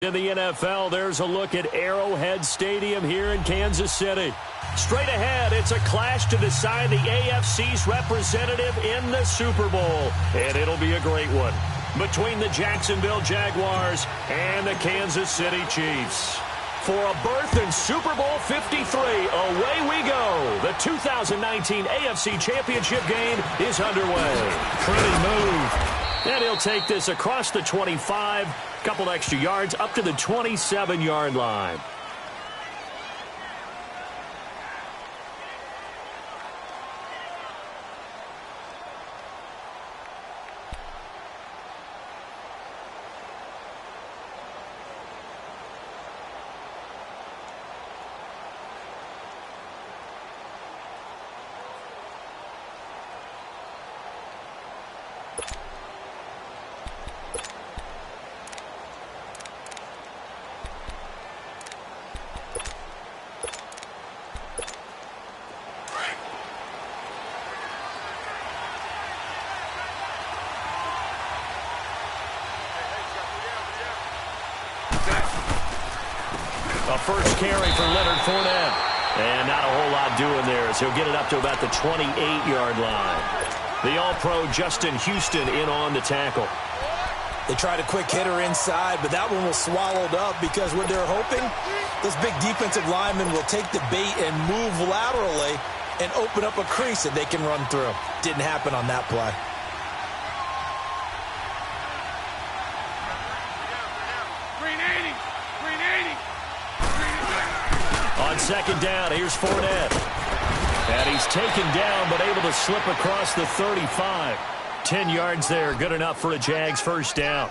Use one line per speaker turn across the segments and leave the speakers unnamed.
In the NFL, there's a look at Arrowhead Stadium here in Kansas City. Straight ahead, it's a clash to decide the AFC's representative in the Super Bowl. And it'll be a great one between the Jacksonville Jaguars and the Kansas City Chiefs. For a berth in Super Bowl 53, away we go. The 2019 AFC Championship game is underway. Pretty move. And he'll take this across the 25, couple extra yards up to the 27-yard line. A first carry for Leonard Fournette. And not a whole lot doing there as he'll get it up to about the 28-yard line. The All-Pro Justin Houston in on the tackle.
They tried a quick hitter inside, but that one was swallowed up because what they're hoping, those big defensive linemen will take the bait and move laterally and open up a crease that they can run through. Didn't happen on that play.
On second down, here's Fournette. And he's taken down, but able to slip across the 35. 10 yards there, good enough for a Jags first down.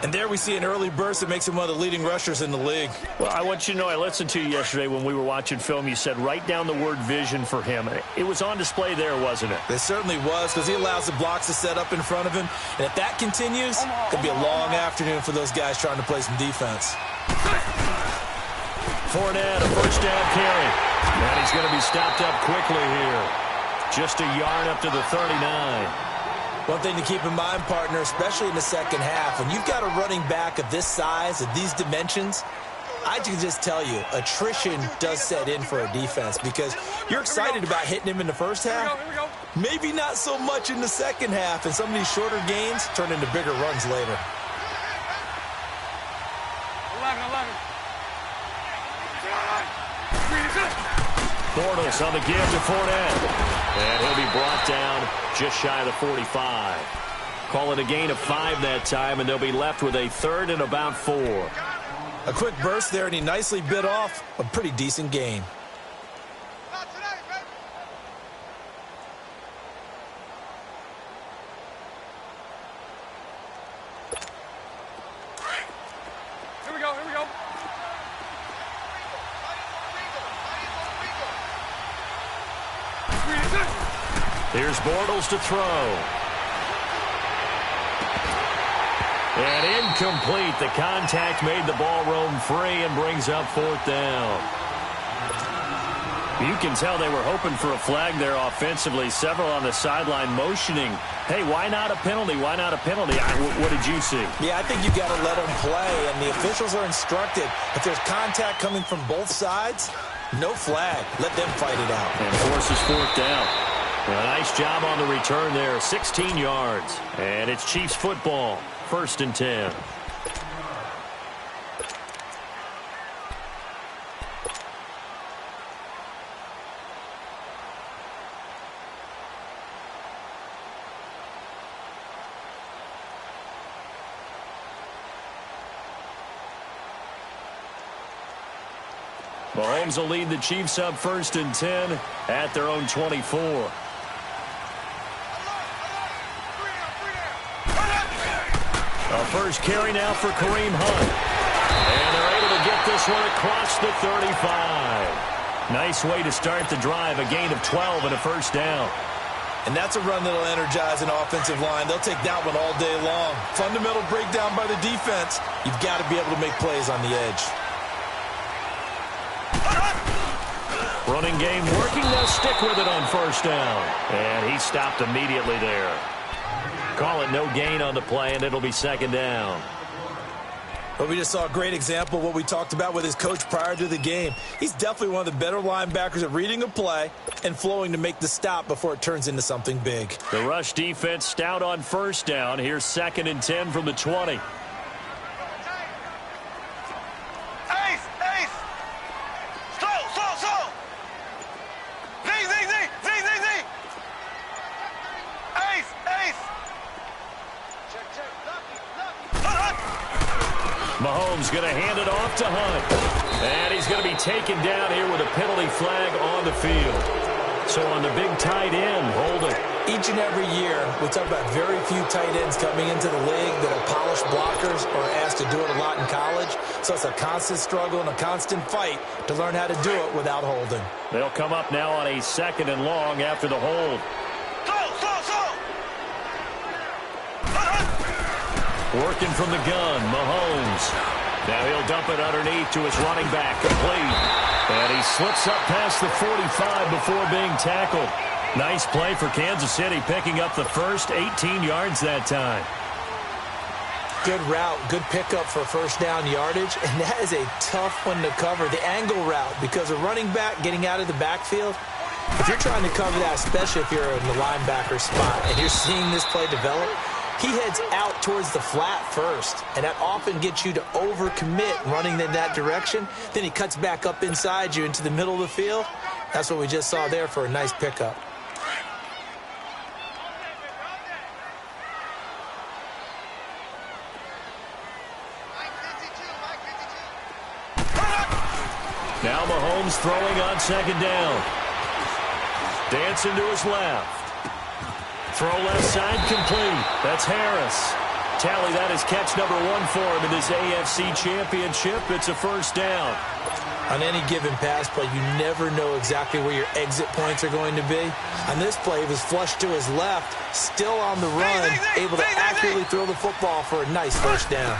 And there we see an early burst that makes him one of the leading rushers in the league.
Well, I want you to know, I listened to you yesterday when we were watching film. You said write down the word vision for him. It was on display there, wasn't it?
It certainly was, because he allows the blocks to set up in front of him. And if that continues, it could be a long afternoon for those guys trying to play some defense.
Fournette, a first down carry. And he's going to be stopped up quickly here. Just a yard up to the 39.
One thing to keep in mind, partner, especially in the second half, when you've got a running back of this size, of these dimensions, I can just tell you, attrition does set in for a defense because you're excited about hitting him in the first half. Maybe not so much in the second half, and some of these shorter gains turn into bigger runs later.
11.
Bortles on the give to Fournette. And he'll be brought down just shy of the 45. Call it a gain of 5 that time, and they'll be left with a third and about 4.
A quick burst there, and he nicely bit off a pretty decent gain.
Here we go.
Here's Bortles to throw. And incomplete. The contact made the ball roam free and brings up fourth down. You can tell they were hoping for a flag there offensively. Several on the sideline motioning. Hey, why not a penalty? Why not a penalty? What did you see?
Yeah, I think you got to let them play, and the officials are instructed. If there's contact coming from both sides, no flag. Let them fight it out.
And forces fourth down. A nice job on the return there. 16 yards. And it's Chiefs football. First and 10. Mahomes will lead the Chiefs up first and 10 at their own 24. A first carry now for Kareem Hunt. And they're able to get this one across the 35. Nice way to start the drive. A gain of 12 and a first down.
And that's a run that'll energize an offensive line. They'll take that one all day long. Fundamental breakdown by the defense. You've got to be able to make plays on the edge.
Running game working. They'll stick with it on first down. And he stopped immediately there. Call it no gain on the play, and it'll be second down.
But we just saw a great example of what we talked about with his coach prior to the game. He's definitely one of the better linebackers at reading a play and flowing to make the stop before it turns into something big.
The rush defense stout on first down. Here's 2nd and 10 from the 20. Mahomes going to hand it off to Hunt. And he's going to be taken down here with a penalty flag on the field. So on the big tight end, hold it.
Each and every year, we talk about very few tight ends coming into the league that are polished blockers or asked to do it a lot in college. So it's a constant struggle and a constant fight to learn how to do it without holding.
They'll come up now on a 2nd and long after the hold. Working from the gun, Mahomes. Now he'll dump it underneath to his running back, complete. And he slips up past the 45 before being tackled. Nice play for Kansas City, picking up the first 18 yards that time.
Good route, good pickup for first down yardage, and that is a tough one to cover, the angle route, because a running back getting out of the backfield, if you're trying to cover that, especially if you're in the linebacker spot, and you're seeing this play develop, he heads out towards the flat first, and that often gets you to overcommit running in that direction. Then he cuts back up inside you into the middle of the field. That's what we just saw there for a nice pickup.
Now Mahomes throwing on 2nd down. Dancing to his left. Throw left side complete. That's Harris. Tally that is catch number 1 for him in this AFC Championship. It's a first down.
On any given pass play, you never know exactly where your exit points are going to be. On this play, he was flushed to his left, still on the run, able to accurately throw the football for a nice first down.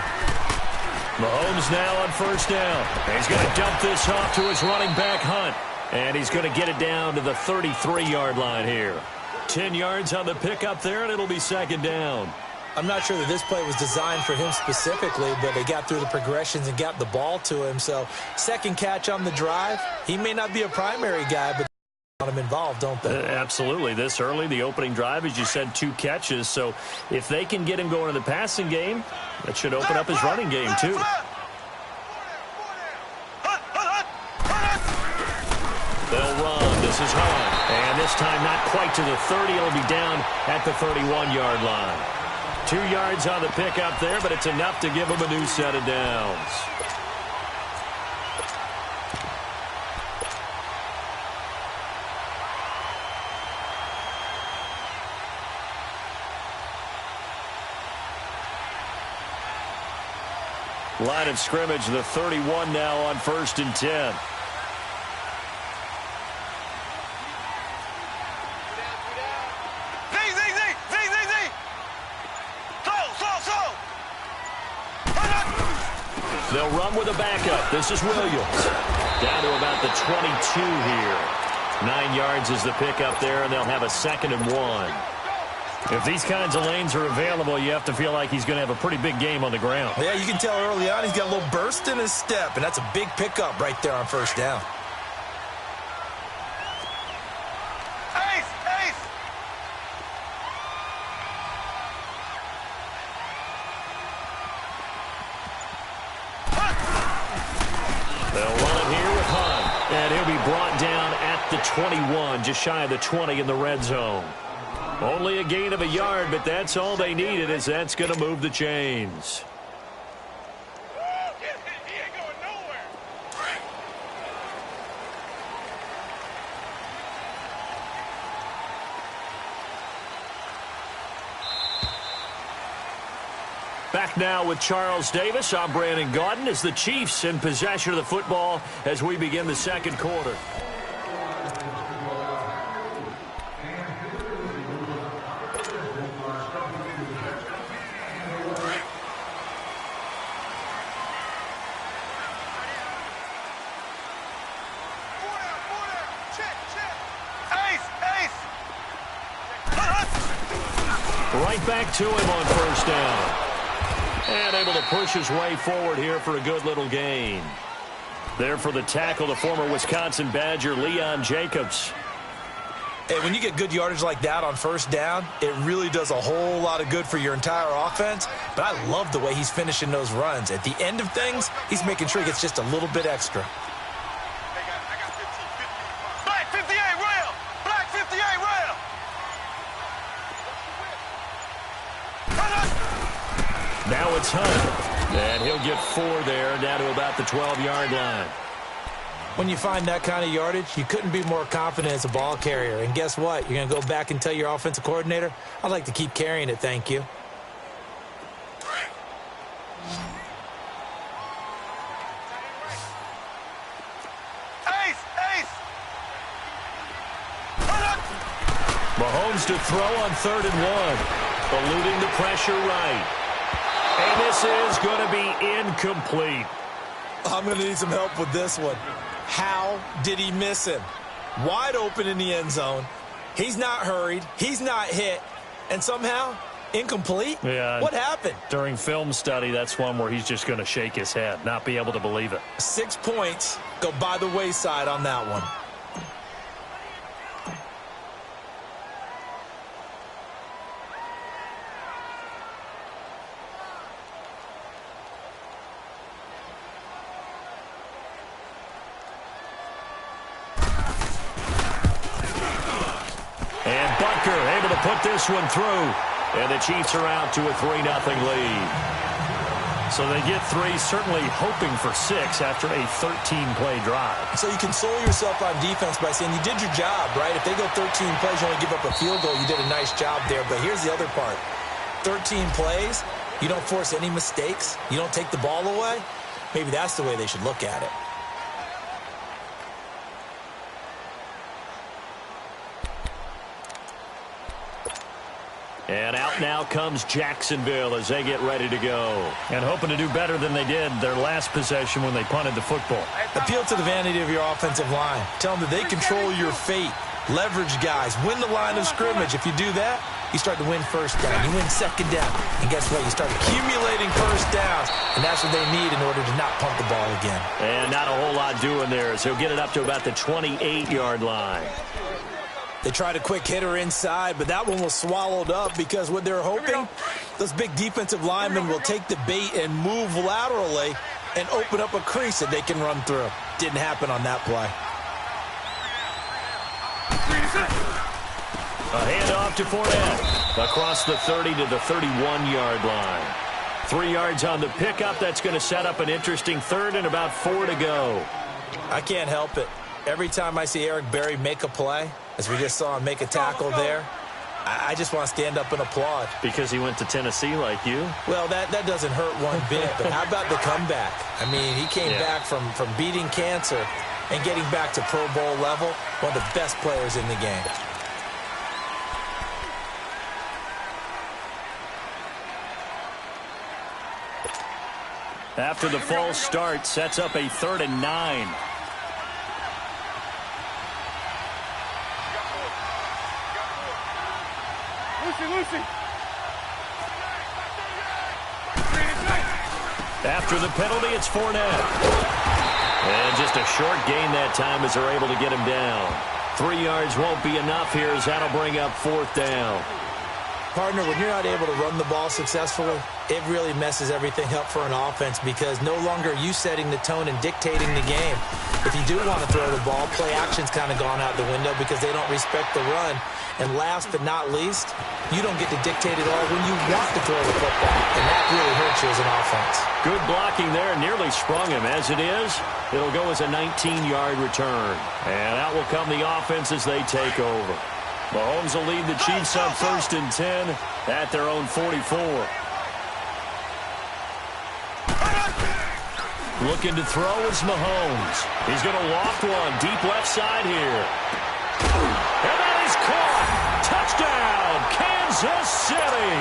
Mahomes now on first down. And he's going to dump this off to his running back, Hunt. And he's going to get it down to the 33-yard line here. 10 yards on the pickup there, and it'll be 2nd down.
I'm not sure that this play was designed for him specifically, but they got through the progressions and got the ball to him. So, second catch on the drive. He may not be a primary guy, but they want him involved, don't they?
Absolutely. This early, the opening drive, as you said, 2 catches. So, if they can get him going in the passing game, that should open up his running game, too. They'll run. This is Hunt. And this time not quite to the 30. It'll be down at the 31-yard line. 2 yards on the pickup there, but it's enough to give him a new set of downs. Line of scrimmage, the 31 now on 1st and 10. They'll run with a backup. This is Williams. Down to about the 22 here. 9 yards is the pickup there, and they'll have a 2nd and 1. If these kinds of lanes are available, you have to feel like he's going to have a pretty big game on the ground.
Yeah, you can tell early on he's got a little burst in his step, and that's a big pickup right there on first down.
They'll run it here with Hunt, and he'll be brought down at the 21, just shy of the 20 in the red zone. Only a gain of a yard, but that's all they needed, as that's going to move the chains. Back now with Charles Davis. I'm Brandon Gaudin as the Chiefs in possession of the football as we begin the 2nd quarter. Right back to him on first down. And able to push his way forward here for a good little gain. There for the tackle, the former Wisconsin Badger, Leon Jacobs.
Hey, when you get good yardage like that on first down, it really does a whole lot of good for your entire offense. But I love the way he's finishing those runs. At the end of things, he's making sure he gets just a little bit extra.
Black 58 rail! Black 58 rail!
Now it's Hunt. And he'll get 4 there, down to about the 12-yard line.
When you find that kind of yardage, you couldn't be more confident as a ball carrier. And guess what? You're going to go back and tell your offensive coordinator, I'd like to keep carrying it, thank you.
Ace! Ace!
Mahomes to throw on 3rd and 1. Eluding the pressure right. And this is going to be incomplete.
I'm going to need some help with this one. How did he miss him? Wide open in the end zone. He's not hurried. He's not hit. And somehow, incomplete?
Yeah.
What happened?
During film study, that's one where he's just going to shake his head, not be able to believe it.
6 points go by the wayside on that one.
Able to put this one through. And the Chiefs are out to a 3-0 lead. So they get 3, certainly hoping for 6 after a 13-play drive.
So you console yourself on defense by saying you did your job, right? If they go 13 plays, you only give up a field goal, you did a nice job there. But here's the other part. 13 plays, you don't force any mistakes, you don't take the ball away. Maybe that's the way they should look at it.
And out now comes Jacksonville as they get ready to go. And hoping to do better than they did their last possession when they punted the football.
Appeal to the vanity of your offensive line. Tell them that they control your fate. Leverage guys. Win the line of scrimmage. If you do that, you start to win first down. You win second down. And guess what? You start accumulating first downs. And that's what they need in order to not punt the ball again.
And not a whole lot doing there. So he'll get it up to about the 28-yard line.
They tried a quick hitter inside, but that one was swallowed up because what they're hoping, those big defensive linemen will take the bait and move laterally and open up a crease that they can run through. Didn't happen on that play.
A handoff to Fournette across the 30 to the 31-yard line. 3 yards on the pickup. That's going to set up an interesting 3rd and about 4 to go.
I can't help it. Every time I see Eric Berry make a play, as we just saw him make a tackle there, I just want to stand up and applaud.
Because he went to Tennessee like you?
Well, that doesn't hurt one bit, but how about the comeback? I mean, he came back from beating cancer and getting back to Pro Bowl level, one of the best players in the game.
After the false start, sets up a 3rd and 9.
Lucy.
After the penalty, it's Fournette. And just a short gain that time as they're able to get him down. 3 yards won't be enough here as that'll bring up 4th down.
Partner, when you're not able to run the ball successfully, it really messes everything up for an offense because no longer are you setting the tone and dictating the game. If you do want to throw the ball, play action's kind of gone out the window because they don't respect the run. And last but not least, you don't get to dictate it all when you want to throw the football. And that really hurts you as an offense.
Good blocking there, nearly sprung him. As it is, it'll go as a 19-yard return. And out will come the offense as they take over. Mahomes will lead the Chiefs on 1st and 10 at their own 44. Looking to throw is Mahomes. He's going to loft one deep left side here. And that is caught. Touchdown, Kansas City.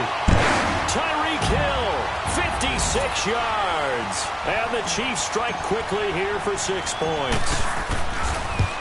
Tyreek Hill, 56 yards. And the Chiefs strike quickly here for 6 points.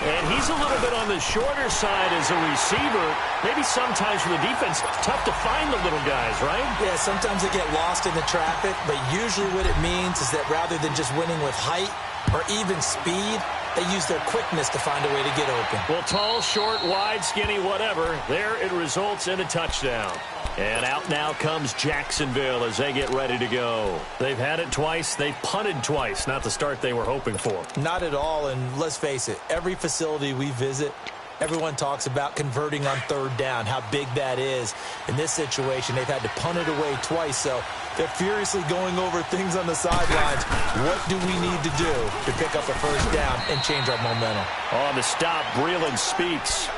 And he's a little bit on the shorter side as a receiver. Maybe sometimes for the defense, tough to find the little guys, right?
Yeah, sometimes they get lost in the traffic, but usually what it means is that rather than just winning with height or even speed, they use their quickness to find a way to get open.
Well, tall, short, wide, skinny, whatever. There it results in a touchdown. And out now comes Jacksonville as they get ready to go. They've had it twice. They've punted twice. Not the start they were hoping for.
Not at all, and let's face it, every facility we visit, everyone talks about converting on third down, how big that is. In this situation, they've had to punt it away twice, so they're furiously going over things on the sidelines. What do we need to do to pick up a first down and change our momentum?
On the stop, Breeland speaks.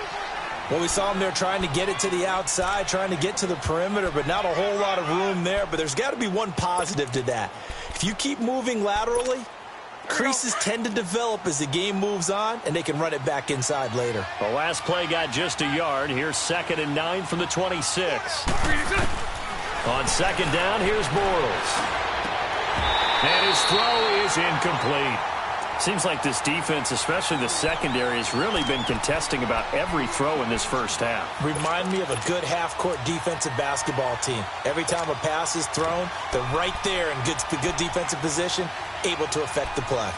Well, we saw him there trying to get it to the outside, trying to get to the perimeter, but not a whole lot of room there. But there's got to be one positive to that. If you keep moving laterally, creases tend to develop as the game moves on, and they can run it back inside later.
The last play got just a yard. Here's 2nd and 9 from the 26. On 2nd down, here's Bortles. And his throw is incomplete. Seems like this defense, especially the secondary, has really been contesting about every throw in this first half.
Remind me of a good half-court defensive basketball team. Every time a pass is thrown, they're right there in good defensive position, able to affect the play.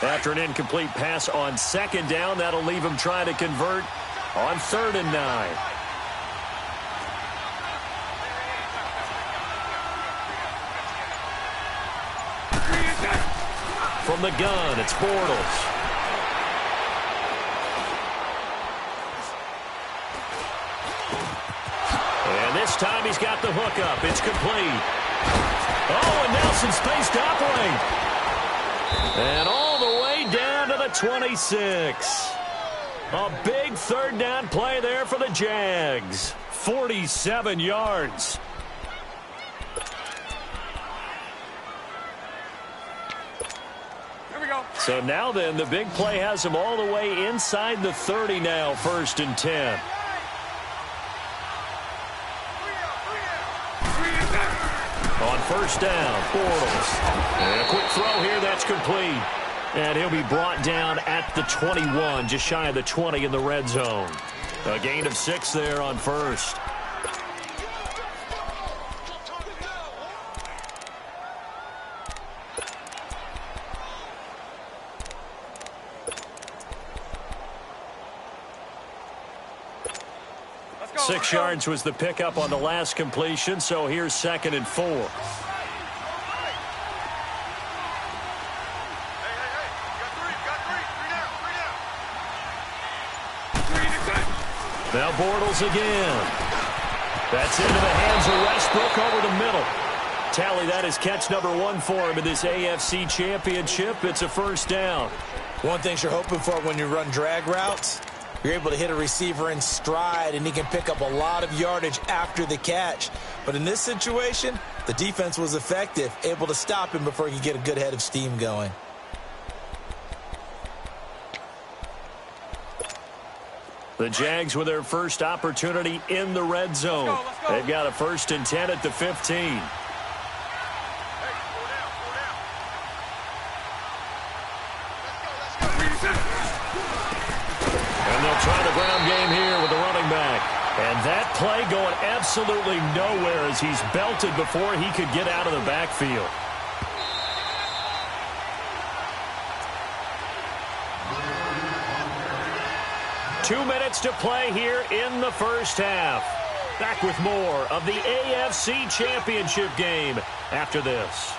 After an incomplete pass on 2nd down, that'll leave him trying to convert on 3rd and 9. From the gun, it's Bortles. And this time he's got the hookup. It's complete. Oh, and Nelson space to operate. And all the way down to the 26. A big 3rd down play there for the Jags. 47 yards. So now then, the big play has him all the way inside the 30 now, 1st and 10. On 1st down, Bortles. And a quick throw here, that's complete. And he'll be brought down at the 21, just shy of the 20 in the red zone. A gain of 6 there on 1st.
Let's go.
6 yards was the pickup on the last completion, so here's 2nd and 4. Now Bortles again. That's into the hands of Westbrook over the middle. Tally, that is catch number 1 for him in this AFC Championship. It's a 1st down.
One thing you're hoping for when you run drag routes, you're able to hit a receiver in stride, and he can pick up a lot of yardage after the catch. But in this situation, the defense was effective, able to stop him before he could get a good head of steam going.
The Jags with their first opportunity in the red zone.
Let's go.
They've got a 1st and 10 at the 15. And they'll try the ground game here with the running back. And that play going absolutely nowhere as he's belted before he could get out of the backfield. Two minutes to play here in the first half. Back with more of the AFC Championship game after this.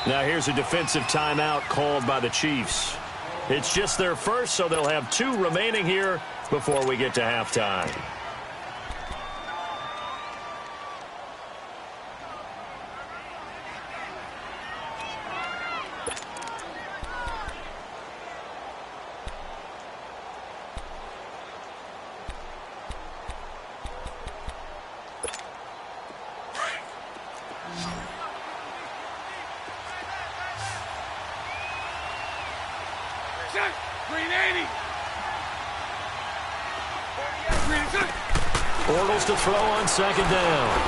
Now here's a defensive timeout called by the Chiefs. It's just their first, so they'll have 2 remaining here before we get to halftime. goes to throw on second down.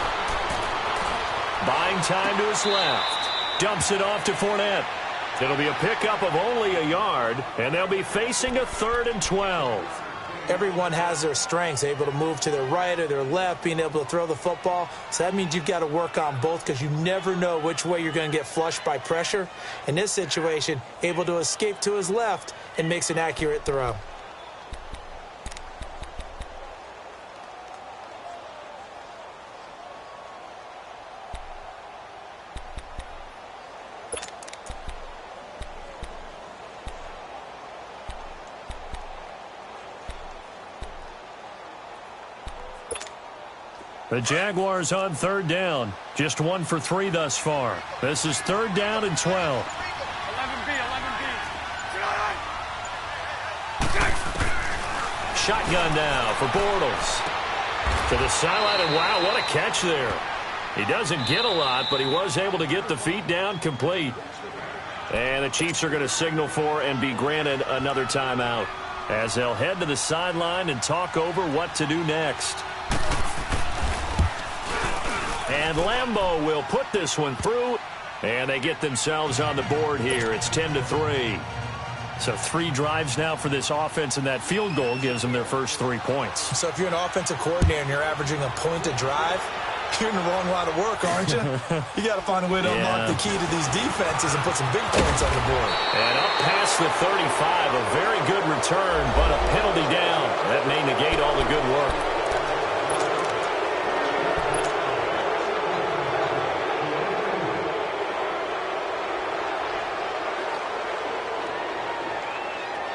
Buying time to his left. Dumps it off to Fournette. It'll be a pickup of only a yard, and they'll be facing a 3rd and 12.
Everyone has their strengths, able to move to their right or their left, being able to throw the football. So that means you've got to work on both because you never know which way you're going to get flushed by pressure. In this situation, able to escape to his left and makes an accurate throw.
The Jaguars on 3rd down. Just 1 for 3 thus far. This is 3rd down and 12.
11B.
Shotgun now for Bortles. To the sideline, and wow, what a catch there. He doesn't get a lot, but he was able to get the feet down complete. And the Chiefs are going to signal for and be granted another timeout as they'll head to the sideline and talk over what to do next. And Lambeau will put this one through, and they get themselves on the board here. It's 10-3. So 3 drives now for this offense, and that field goal gives them their first 3 points.
So if you're an offensive coordinator and you're averaging a point a drive, you're in the wrong line of work, aren't you? You got to find a way to unlock the key to these defenses and put some big points on the board.
And up past the 35, a very good return, but a penalty down. That may negate all the good work.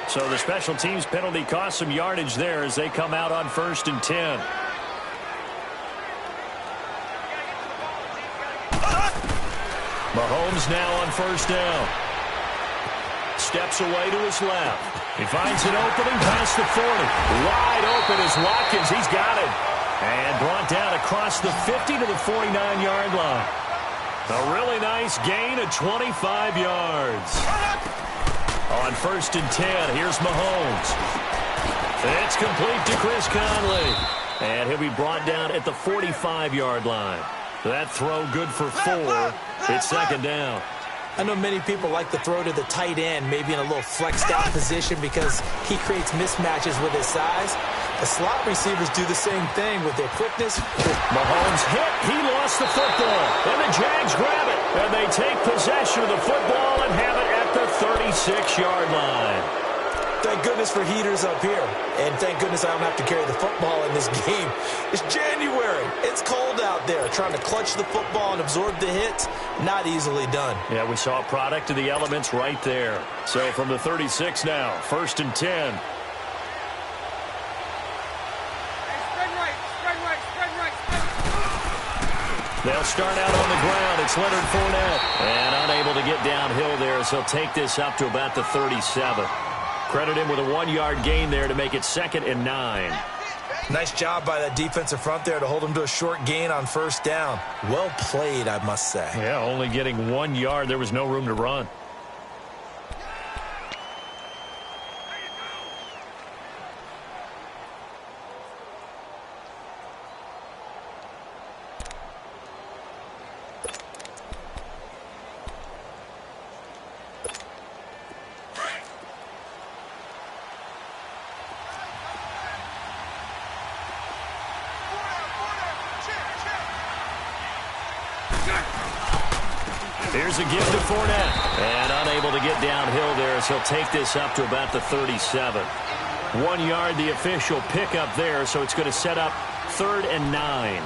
So the special teams penalty cost some yardage there as they come out on 1st and 10. Mahomes now on 1st down. Steps away to his left. He finds an opening past the 40. Wide open is Watkins. He's got it. And brought down across the 50 to the 49-yard line. A really nice gain of 25 yards. On 1st and 10, here's Mahomes. It's complete to Chris Conley. And he'll be brought down at the 45-yard line. That throw good for 4. It's 2nd down.
I know many people like to throw to the tight end, maybe in a little flexed out position because he creates mismatches with his size. The slot receivers do the same thing with their quickness.
Mahomes hit. He lost the football. And the Jags grab it. And they take possession of the football and have it at the 36-yard line.
Thank goodness for heaters up here. And thank goodness I don't have to carry the football in this game. It's January. It's cold out there. Trying to clutch the football and absorb the hits, not easily done.
Yeah, we saw a product of the elements right there. So from the 36 now, 1st and 10. They'll start out on the ground. It's Leonard Fournette. And unable to get downhill there, so he'll take this up to about the 37. Credit him with a 1-yard gain there to make it 2nd and 9.
Nice job by that defensive front there to hold him to a short gain on 1st down. Well played, I must say.
Yeah, only getting 1 yard. There was no room to run. Here's a gift to Fournette. And unable to get downhill there, so he'll take this up to about the 37. 1 yard, the official pickup there, so it's going to set up 3rd and 9.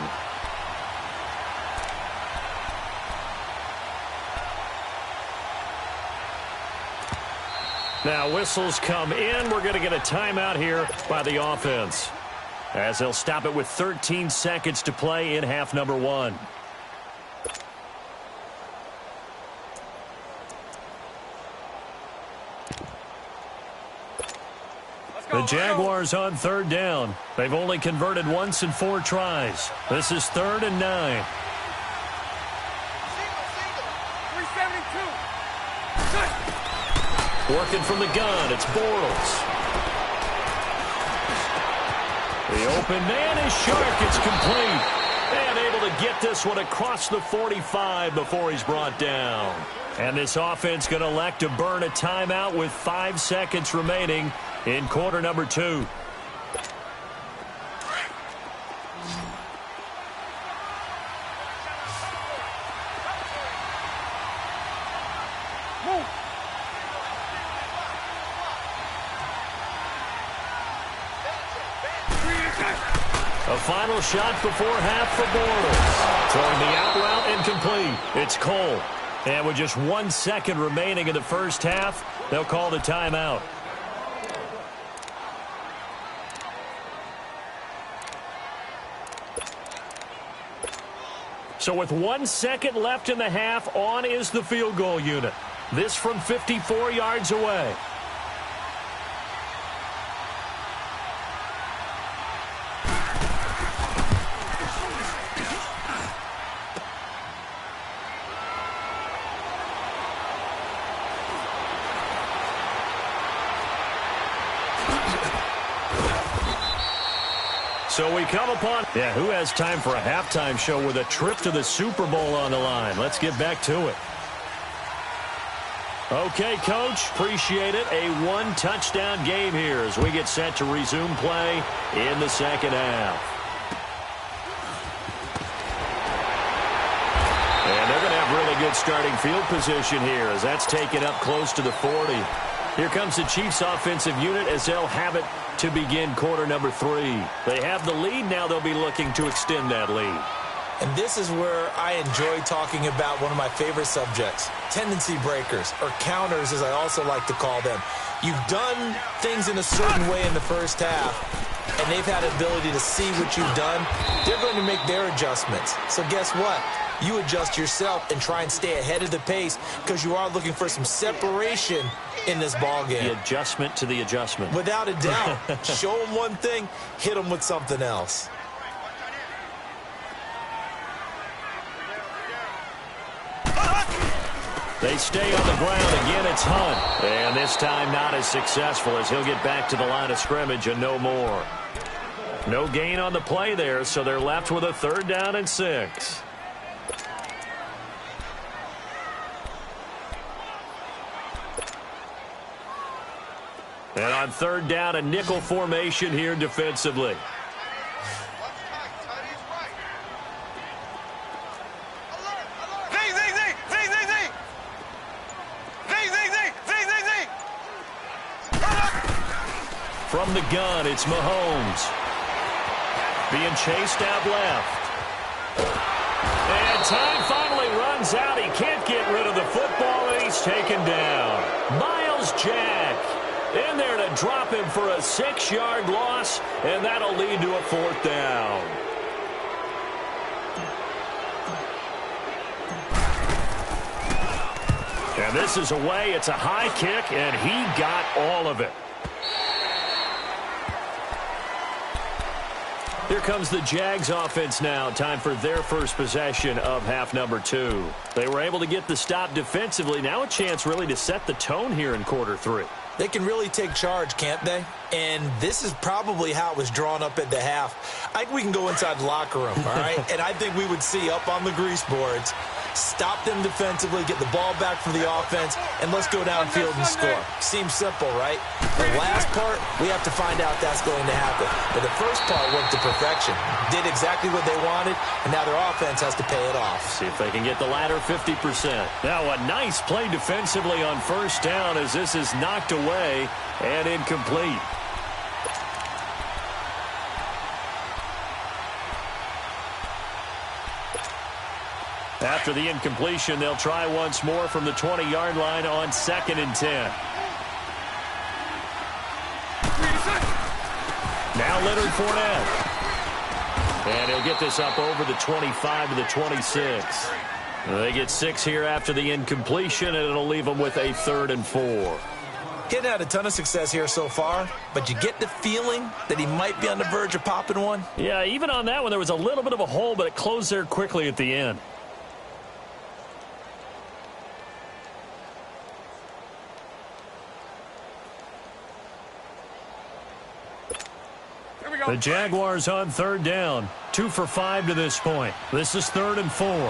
Now whistles come in. We're going to get a timeout here by the offense, as they'll stop it with 13 seconds to play in half number 1. The Jaguars on 3rd down. They've only converted once in 4 tries. This is 3rd and 9.
372.
Working from the gun, it's Bortles. The open man is Shark. It's complete. And able to get this one across the 45 before he's brought down. And this offense going to elect to burn a timeout with 5 seconds remaining in quarter number 2. A final shot before half for Bortles. Throwing the out route incomplete. It's Cole. And with just 1 second remaining in the first half, they'll call the timeout. So with 1 second left in the half, on is the field goal unit. This from 54 yards away. So we come upon, who has time for a halftime show with a trip to the Super Bowl on the line? Let's get back to it. Okay, Coach, appreciate it. A one-touchdown game here as we get set to resume play in the second half. And they're going to have really good starting field position here as that's taken up close to the 40. Here comes the Chiefs offensive unit as they'll have it to begin quarter number 3. They have the lead. Now they'll be looking to extend that lead.
And this is where I enjoy talking about one of my favorite subjects, tendency breakers, or counters as I also like to call them. You've done things in a certain way in the first half, and they've had the ability to see what you've done. They're going to make their adjustments. So guess what? You adjust yourself and try and stay ahead of the pace because you are looking for some separation in this ball game.
The adjustment to the adjustment.
Without a doubt. Show them one thing, hit them with something else.
They stay on the ground. Again, it's Hunt. And this time not as successful as he'll get back to the line of scrimmage and no more. No gain on the play there, so they're left with a 3rd down and 6. And on 3rd down, a nickel formation here defensively. From the gun, it's Mahomes. Being chased out left. And time finally runs out. He can't get rid of the football, and he's taken down. Miles Jack in there to drop him for a 6-yard loss, and that'll lead to a 4th down. And this is away. It's a high kick, and he got all of it. Here comes the Jags offense now. Time for their first possession of half number 2. They were able to get the stop defensively. Now a chance really to set the tone here in quarter 3.
They can really take charge, can't they? And this is probably how it was drawn up at the half. I think we can go inside the locker room, all right? And I think we would see up on the grease boards, stop them defensively, get the ball back for the offense, and let's go downfield and score. Seems simple, right? The last part, we have to find out that's going to happen. But the first part worked to perfection. Did exactly what they wanted, and now their offense has to pay it off.
See if they can get the latter 50%. Now a nice play defensively on 1st down as this is knocked away and incomplete. After the incompletion, they'll try once more from the 20-yard line on 2nd and 10. Now Leonard Fournette. And he'll get this up over the 25 to the 26. They get 6 here after the incompletion, and it'll leave them with a 3rd and 4.
Getting had a ton of success here so far, but you get the feeling that he might be on the verge of popping one.
Yeah, even on that one, there was a little bit of a hole, but it closed there quickly at the end. The Jaguars on third down. 2 for 5 to this point. This is 3rd and 4.
Lucy.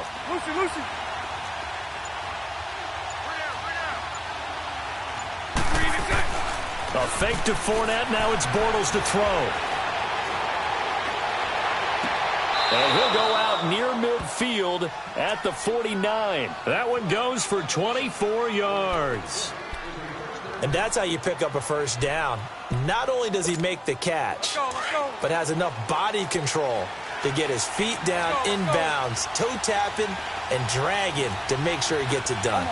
A fake to Fournette. Now it's Bortles to throw. And he'll go out near midfield at the 49. That one goes for 24 yards.
And that's how you pick up a first down. Not only does he make the catch, but has enough body control to get his feet down inbounds, toe tapping and dragging to make sure he gets it done.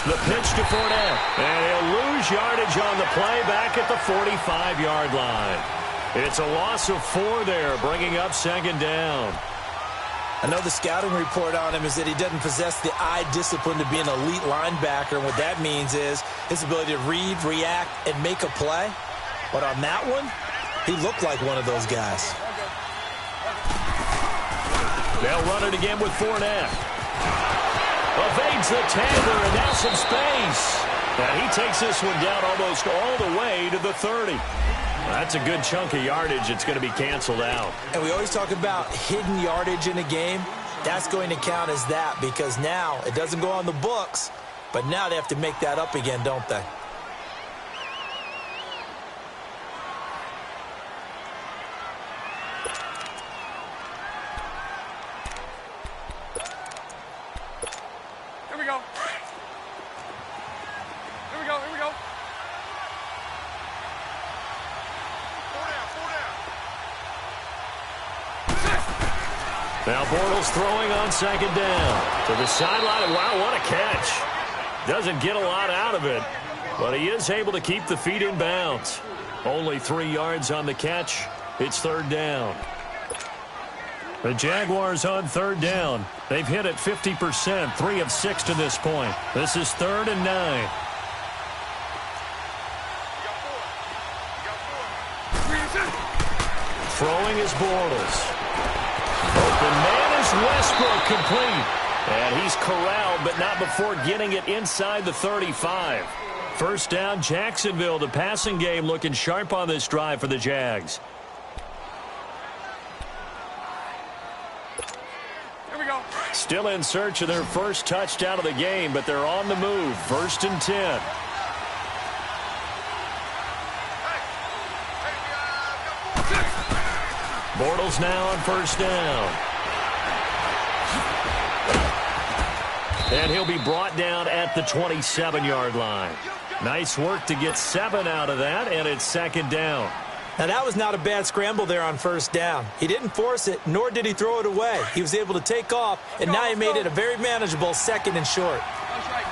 The pitch to Fournette, and he'll lose yardage on the play back at the 45-yard line. It's a loss of 4 there, bringing up 2nd down.
I know the scouting report on him is that he doesn't possess the eye discipline to be an elite linebacker, and what that means is his ability to read, react, and make a play. But on that one, he looked like one of those guys.
They'll run it again with Fournette. Evades the tangler, and now some space. And he takes this one down almost all the way to the 30. That's a good chunk of yardage. It's going to be canceled out.
And we always talk about hidden yardage in a game. That's going to count as that because now it doesn't go on the books, but now they have to make that up again, don't they?
Now Bortles throwing on 2nd down. To the sideline. Wow, what a catch. Doesn't get a lot out of it, but he is able to keep the feet in bounds. Only 3 yards on the catch. It's 3rd down. The Jaguars on 3rd down. They've hit it 50%, 3 of 6 to this point. This is 3rd and 9. Throwing is Bortles. Open man is Westbrook, complete. And he's corralled, but not before getting it inside the 35. First down, Jacksonville. The passing game looking sharp on this drive for the Jags.
Here we go.
Still in search of their first touchdown of the game, but they're on the move. 1st and 10. Bortles now on 1st down. And he'll be brought down at the 27-yard line. Nice work to get 7 out of that, and it's 2nd down.
Now, that was not a bad scramble there on 1st down. He didn't force it, nor did he throw it away. He was able to take off, and now he made it a very manageable 2nd and short.
That's right.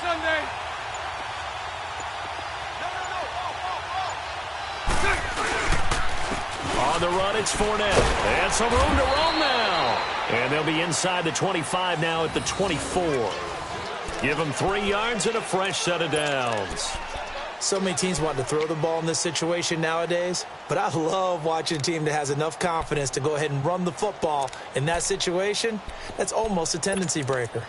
Sunday.
On the run, it's Fournette. And some room to roam now. And they'll be inside the 25 now at the 24. Give them 3 yards and a fresh set of downs.
So many teams want to throw the ball in this situation nowadays, but I love watching a team that has enough confidence to go ahead and run the football in that situation. That's almost a tendency breaker.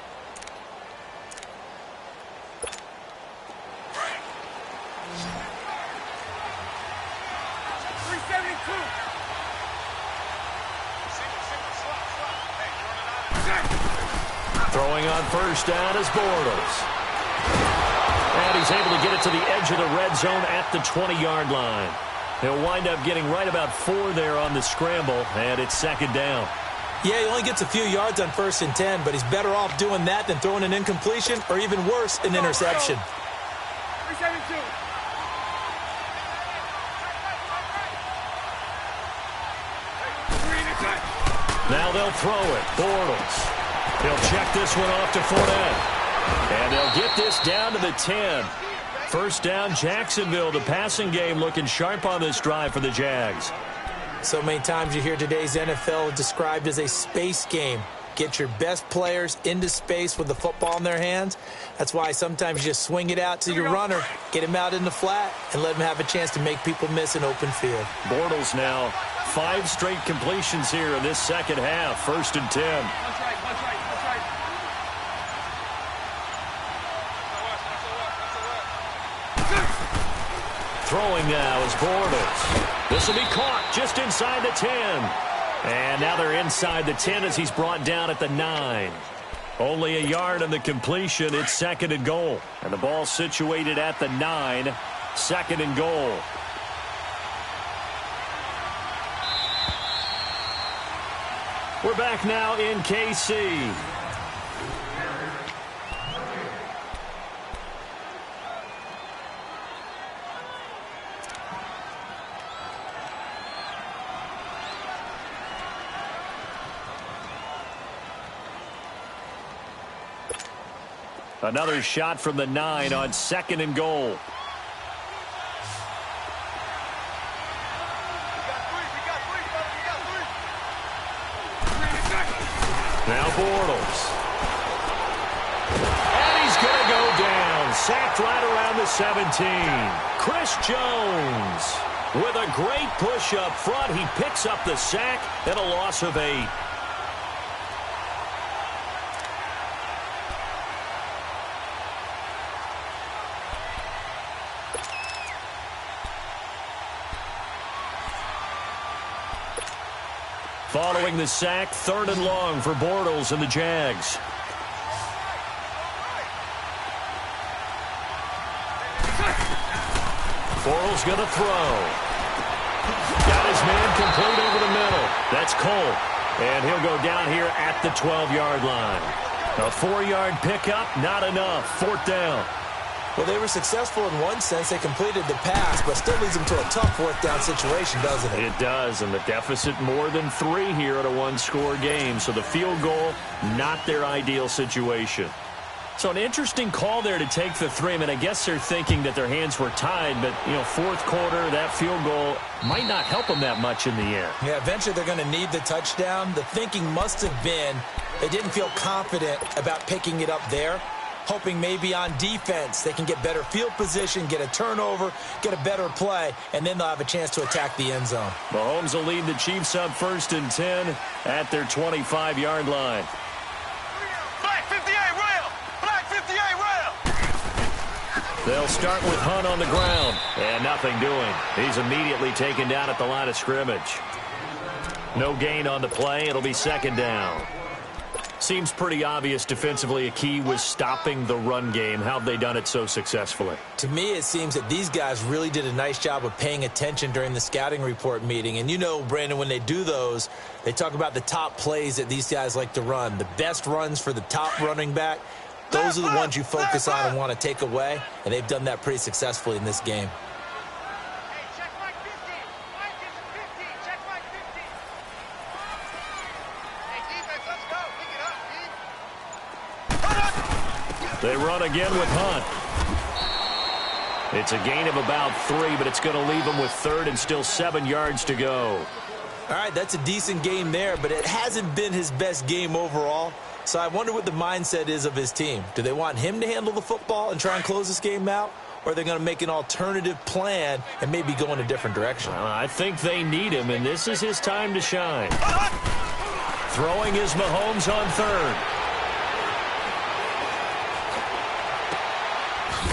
Throwing on 1st down is Bortles. And he's able to get it to the edge of the red zone at the 20-yard line. He'll wind up getting right about 4 there on the scramble, and it's 2nd down.
Yeah, he only gets a few yards on 1st and 10, but he's better off doing that than throwing an incompletion or even worse, an interception.
372.
Now they'll throw it. Bortles. He'll check this one off to Fournette. And they'll get this down to the 10. First down, Jacksonville. The passing game looking sharp on this drive for the Jags.
So many times you hear today's NFL described as a space game. Get your best players into space with the football in their hands. That's why sometimes you just swing it out to your runner, get him out in the flat, and let him have a chance to make people miss an open field.
Bortles now 5 straight completions here in this second half. 1st and 10.
That's right.
Throwing now is Bortles. This will be caught just inside the 10. And now they're inside the 10 as he's brought down at the 9. Only a yard on the completion. It's 2nd and goal. And the ball situated at the 9. 2nd and goal. We're back now in KC. Another shot from the 9 on 2nd and goal. Now Bortles. And he's going to go down. Sacked right around the 17. Chris Jones with a great push up front. He picks up the sack and a loss of 8. Following the sack, 3rd and long for Bortles and the Jags. Bortles going to throw. Got his man complete over the middle. That's Cole. And he'll go down here at the 12-yard line. A 4-yard pickup, not enough. 4th down.
Well, they were successful in one sense. They completed the pass, but still leads them to a tough 4th down situation, doesn't it?
It does, and the deficit more than 3 here at a 1-score game. So the field goal, not their ideal situation. So an interesting call there to take the 3. I mean, I guess they're thinking that their hands were tied, but, 4th quarter, that field goal might not help them that much in the end.
Yeah, eventually they're going to need the touchdown. The thinking must have been they didn't feel confident about picking it up there, hoping maybe on defense they can get better field position, get a turnover, get a better play, and then they'll have a chance to attack the end zone.
Mahomes will lead the Chiefs up 1st and 10 at their 25-yard line.
Black 58 rail! Black 58 rail!
They'll start with Hunt on the ground, and nothing doing. He's immediately taken down at the line of scrimmage. No gain on the play. It'll be 2nd down. Seems pretty obvious defensively a key was stopping the run game. How have they done it so successfully?
To me, it seems that these guys really did a nice job of paying attention during the scouting report meeting. And Brandon, when they do those, they talk about the top plays that these guys like to run. The best runs for the top running back, those are the ones you focus on and want to take away. And they've done that pretty successfully in this game.
They run again with Hunt. It's a gain of about 3, but it's going to leave them with 3rd and still 7 yards to go.
All right, that's a decent game there, but it hasn't been his best game overall. So I wonder what the mindset is of his team. Do they want him to handle the football and try and close this game out? Or are they going to make an alternative plan and maybe go in a different direction?
I think they need him, and this is his time to shine. Throwing is Mahomes on 3rd.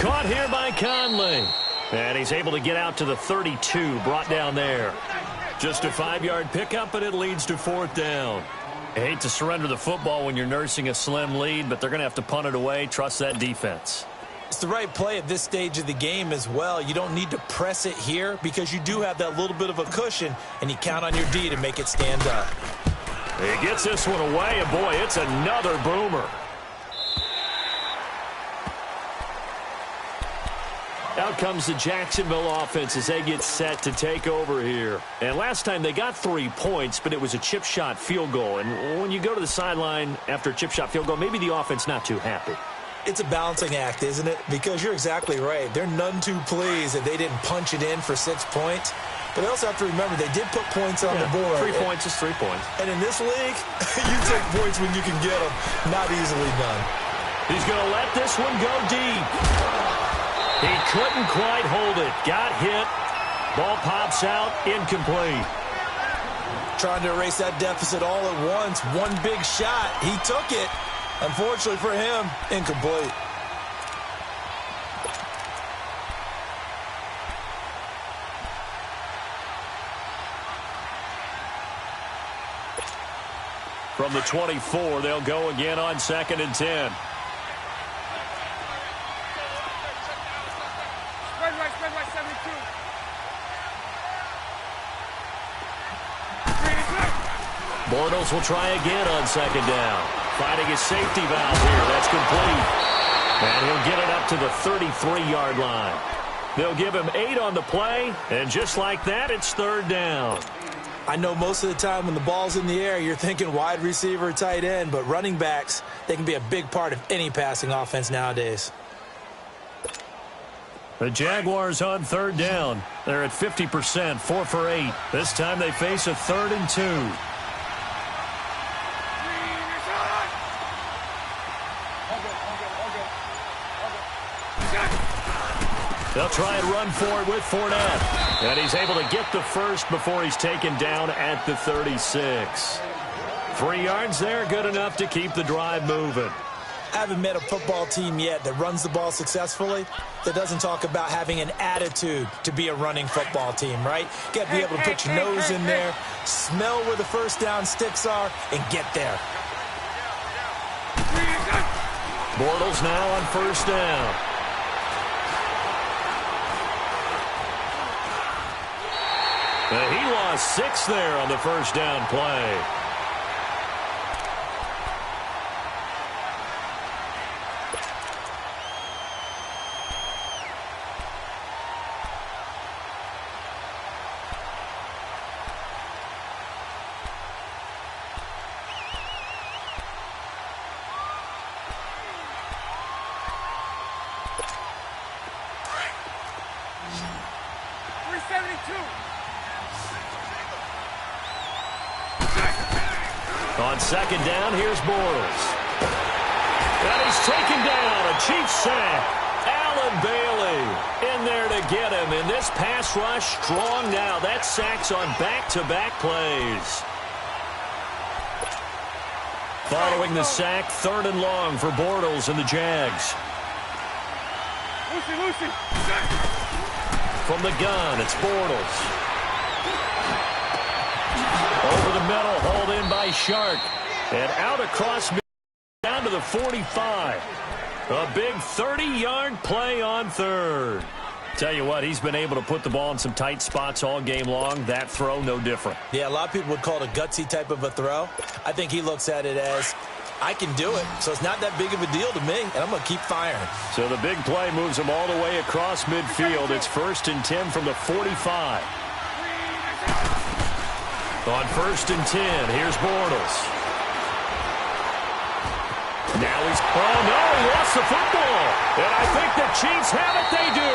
Caught here by Conley. And he's able to get out to the 32, brought down there. Just a 5-yard pickup, and it leads to 4th down. I hate to surrender the football when you're nursing a slim lead, but they're going to have to punt it away. Trust that defense.
It's the right play at this stage of the game as well. You don't need to press it here because you do have that little bit of a cushion, and you count on your D to make it stand up.
He gets this one away, and boy, it's another boomer. Out comes the Jacksonville offense as they get set to take over here. And last time they got 3 points, but it was a chip shot field goal. And when you go to the sideline after a chip shot field goal, maybe the offense not too happy.
It's a balancing act, isn't it? Because you're exactly right. They're none too pleased that they didn't punch it in for 6 points. But they also have to remember they did put points on the board.
3 points is 3 points.
And in this league, you take points when you can get them. Not easily done.
He's going to let this one go deep. He couldn't quite hold it. Got hit. Ball pops out. Incomplete.
trying to erase that deficit all at once. One big shot. He took it. Unfortunately for him, incomplete.
From the 24, they'll go again on 2nd and 10.
Spread right, 72.
Bortles will try again on 2nd down. Finding his safety valve here. That's complete. And he'll get it up to the 33-yard line. They'll give him 8 on the play, and just like that, it's 3rd down.
I know most of the time when the ball's in the air, you're thinking wide receiver, tight end, but running backs, they can be a big part of any passing offense nowadays.
The Jaguars on 3rd down. They're at 50%, 4 for 8. This time they face a 3rd and 2. They'll try and run forward with Fournette. And he's able to get the first before he's taken down at the 36. 3 yards there, good enough to keep the drive moving.
I haven't met a football team yet that runs the ball successfully that doesn't talk about having an attitude to be a running football team, right? You got to be able to put your nose in there, smell where the first down sticks are, and get there.
Bortles now on 1st down. He lost 6 there on the 1st down play. On 2nd down, here's Bortles. And he's taken down. A Chiefs sack. Allen Bailey in there to get him. And this pass rush strong now. That sack's on back-to-back plays. Following the sack, 3rd and long for Bortles and the Jags.
Lucy.
From the gun, it's Bortles. Over the middle, hauled in by Shark. And out across down to the 45. A big 30-yard play on 3rd. Tell you what, he's been able to put the ball in some tight spots all game long. That throw, no different.
Yeah, a lot of people would call it a gutsy type of a throw. I think he looks at it as, I can do it, so it's not that big of a deal to me, and I'm going to keep firing.
So the big play moves him all the way across midfield. It's 1st and 10 from the 45. On 1st and 10, here's Bortles. Now he's... Oh, no, he lost the football. And I think the Chiefs have it. They do.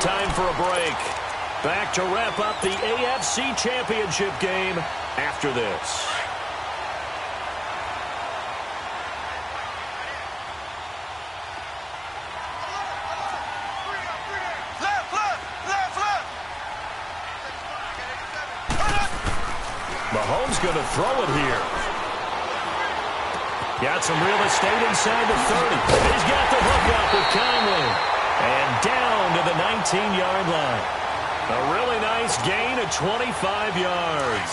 Time for a break. Back to wrap up the AFC Championship game after this. Mahomes going to throw it here. Got some real estate inside the 30. He's got the hook up with Conley. And down to the 19-yard line. A really nice gain of 25 yards.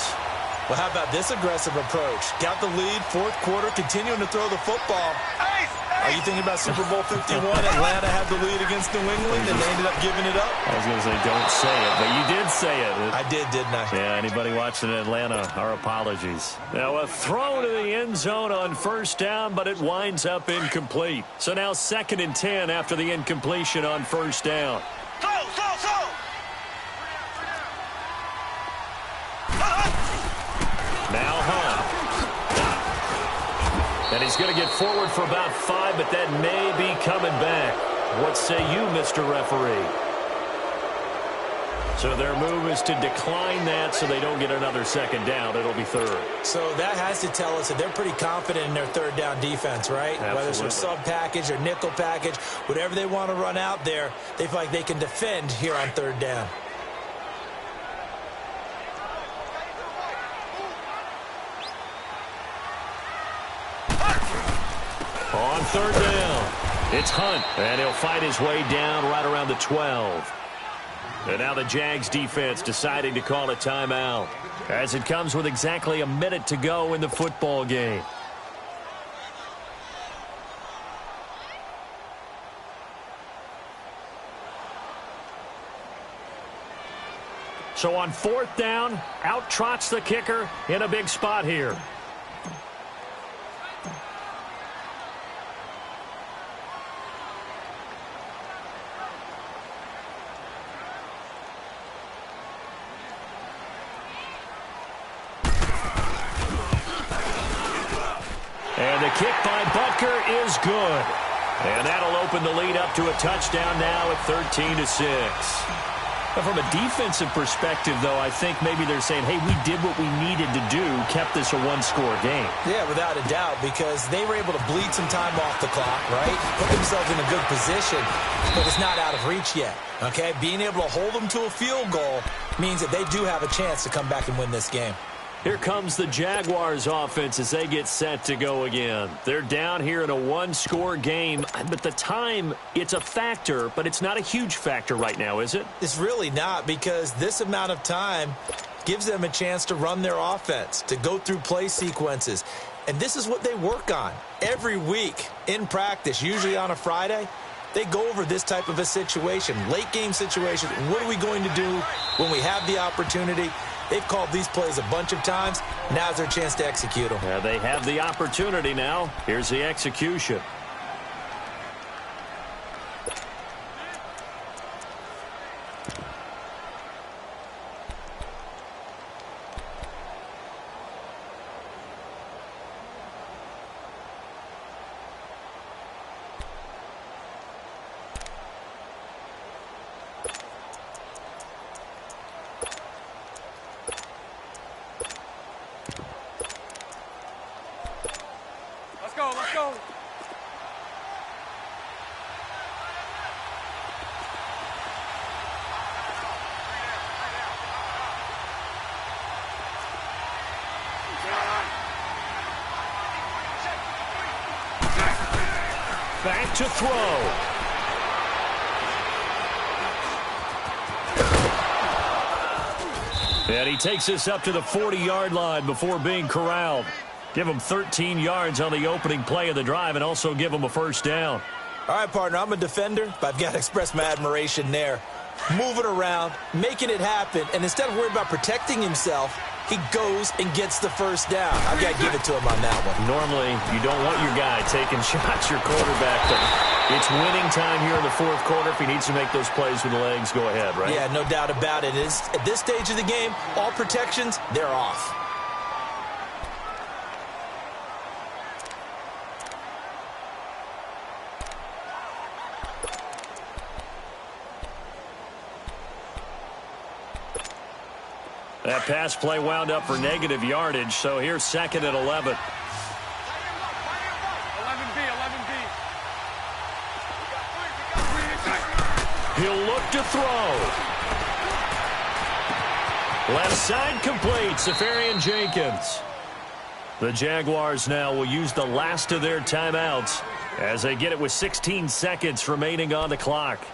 Well, how about this aggressive approach? Got the lead, 4th quarter, continuing to throw the football. Are you thinking about Super Bowl 51? Atlanta had the lead against New England, and they ended up giving it up?
I was going to say, don't say it, but you did say it.
I did, didn't I?
Yeah, anybody watching Atlanta, our apologies. Now, a throw to the end zone on 1st down, but it winds up incomplete. So now 2nd and 10 after the incompletion on 1st down. Now Hunt. And he's going to get forward for about 5, but that may be coming back. What say you, Mr. Referee? So their move is to decline that so they don't get another 2nd down. It'll be 3rd.
So that has to tell us that they're pretty confident in their 3rd down defense, right?
Absolutely.
Whether it's their sub package or nickel package, whatever they want to run out there, they feel like they can defend here on 3rd down.
On third down, it's Hunt, and he'll fight his way down right around the 12. And now the Jags defense deciding to call a timeout, as it comes with exactly a minute to go in the football game. So on fourth down, out trots the kicker in a big spot here. And the kick by Butker is good. And that'll open the lead up to a touchdown now at 13-6. From a defensive perspective, though, I think maybe they're saying, hey, we did what we needed to do, kept this a one-score game.
Yeah, without a doubt, because they were able to bleed some time off the clock, right? Put themselves in a good position, but it's not out of reach yet, okay? Being able to hold them to a field goal means that they do have a chance to come back and win this game.
Here comes the Jaguars offense as they get set to go again. They're down here in a one-score game, but the time, it's a factor, but it's not a huge factor right now, is it?
It's really not, because this amount of time gives them a chance to run their offense, to go through play sequences. And this is what they work on every week in practice, usually on a Friday. They go over this type of a situation, late game situation. What are we going to do when we have the opportunity? They've called these plays a bunch of times. Now's their chance to execute them.
Yeah, they have the opportunity now. Here's the execution.
Let's go.
Back to throw. And he takes this up to the 40-yard line before being corralled. Give him 13 yards on the opening play of the drive and also give him a first down.
All right, partner, I'm a defender, but I've got to express my admiration there. Moving around, making it happen, and instead of worrying about protecting himself, he goes and gets the first down. I've got to give it to him on that one.
Normally, you don't want your guy taking shots, your quarterback, but it's winning time here in the fourth quarter. If he needs to make those plays with the legs, go ahead, right?
Yeah, no doubt about it. At this stage of the game, all protections, they're off.
That pass play wound up for negative yardage, so here's second and 11.
11B.
He'll look to throw. Left side complete, Safarian Jenkins. The Jaguars now will use the last of their timeouts as they get it with 16 seconds remaining on the clock.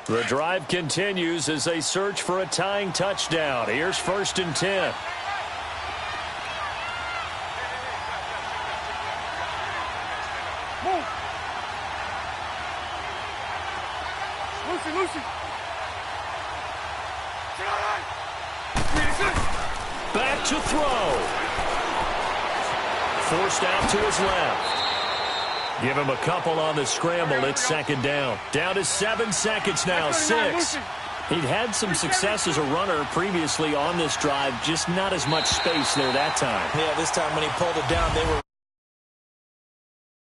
The drive continues as they search for a tying touchdown. Here's first and 10.
Move. Lucy.
Back to throw. Forced out to his left. Give him a couple on the scramble. It's second down. Down to 7 seconds now. 6. He'd had some success as a runner previously on this drive, just not as much space there that time.
Yeah, this time when he pulled it down, they were